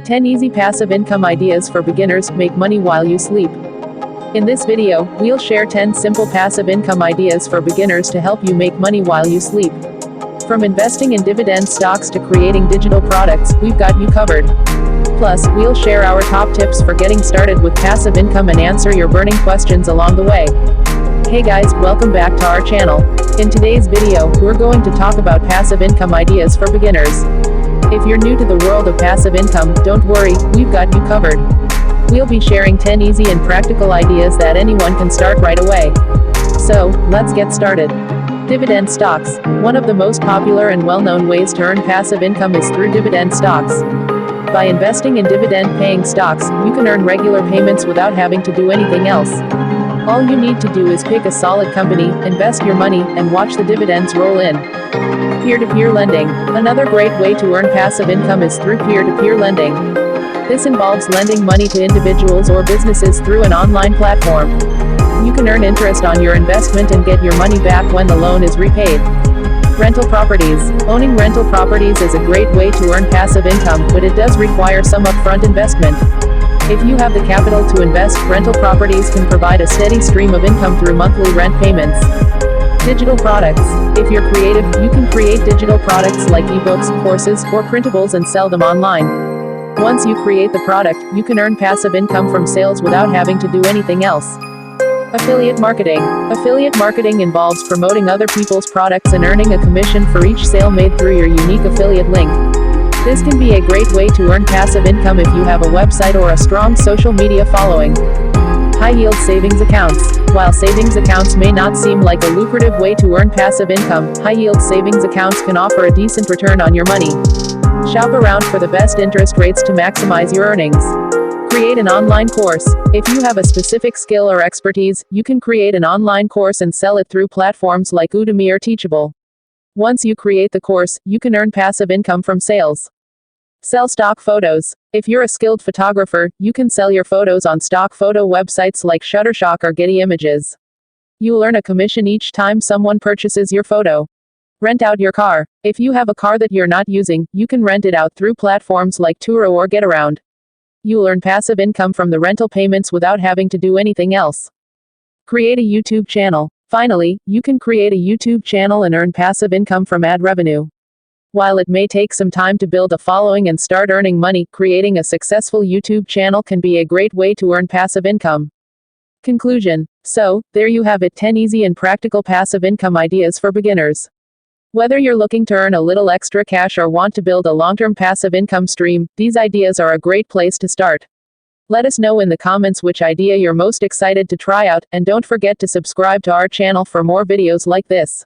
10 easy passive income ideas for beginners. Make money while you sleep. In this video, we'll share 10 simple passive income ideas for beginners to help you make money while you sleep. From investing in dividend stocks to creating digital products, we've got you covered. Plus, we'll share our top tips for getting started with passive income and answer your burning questions along the way. Hey guys, welcome back to our channel. In today's video, we're going to talk about passive income ideas for beginners. If you're new to the world of passive income, don't worry, we've got you covered. We'll be sharing 10 easy and practical ideas that anyone can start right away. So, let's get started. Dividend stocks. One of the most popular and well-known ways to earn passive income is through dividend stocks. By investing in dividend-paying stocks, you can earn regular payments without having to do anything else. All you need to do is pick a solid company, invest your money, and watch the dividends roll in. Peer-to-peer lending. Another great way to earn passive income is through peer-to-peer lending. This involves lending money to individuals or businesses through an online platform. You can earn interest on your investment and get your money back when the loan is repaid. Rental properties. Owning rental properties is a great way to earn passive income, but it does require some upfront investment. If you have the capital to invest, rental properties can provide a steady stream of income through monthly rent payments. Digital products. If you're creative, you can create digital products like ebooks, courses, or printables and sell them online. Once you create the product, you can earn passive income from sales without having to do anything else. Affiliate marketing. Affiliate marketing involves promoting other people's products and earning a commission for each sale made through your unique affiliate link. This can be a great way to earn passive income if you have a website or a strong social media following. High-yield savings accounts. While savings accounts may not seem like a lucrative way to earn passive income, high-yield savings accounts can offer a decent return on your money. Shop around for the best interest rates to maximize your earnings. Create an online course. If you have a specific skill or expertise, you can create an online course and sell it through platforms like Udemy or Teachable. Once you create the course, you can earn passive income from sales. Sell stock photos. If you're a skilled photographer, you can sell your photos on stock photo websites like Shutterstock or Getty Images. You'll earn a commission each time someone purchases your photo. Rent out your car. If you have a car that you're not using, you can rent it out through platforms like Turo or GetAround. You'll earn passive income from the rental payments without having to do anything else. Create a YouTube channel. Finally, you can create a YouTube channel and earn passive income from ad revenue. While it may take some time to build a following and start earning money, creating a successful YouTube channel can be a great way to earn passive income. Conclusion. So, there you have it, 10 easy and practical passive income ideas for beginners. Whether you're looking to earn a little extra cash or want to build a long-term passive income stream, these ideas are a great place to start. Let us know in the comments which idea you're most excited to try out, and don't forget to subscribe to our channel for more videos like this.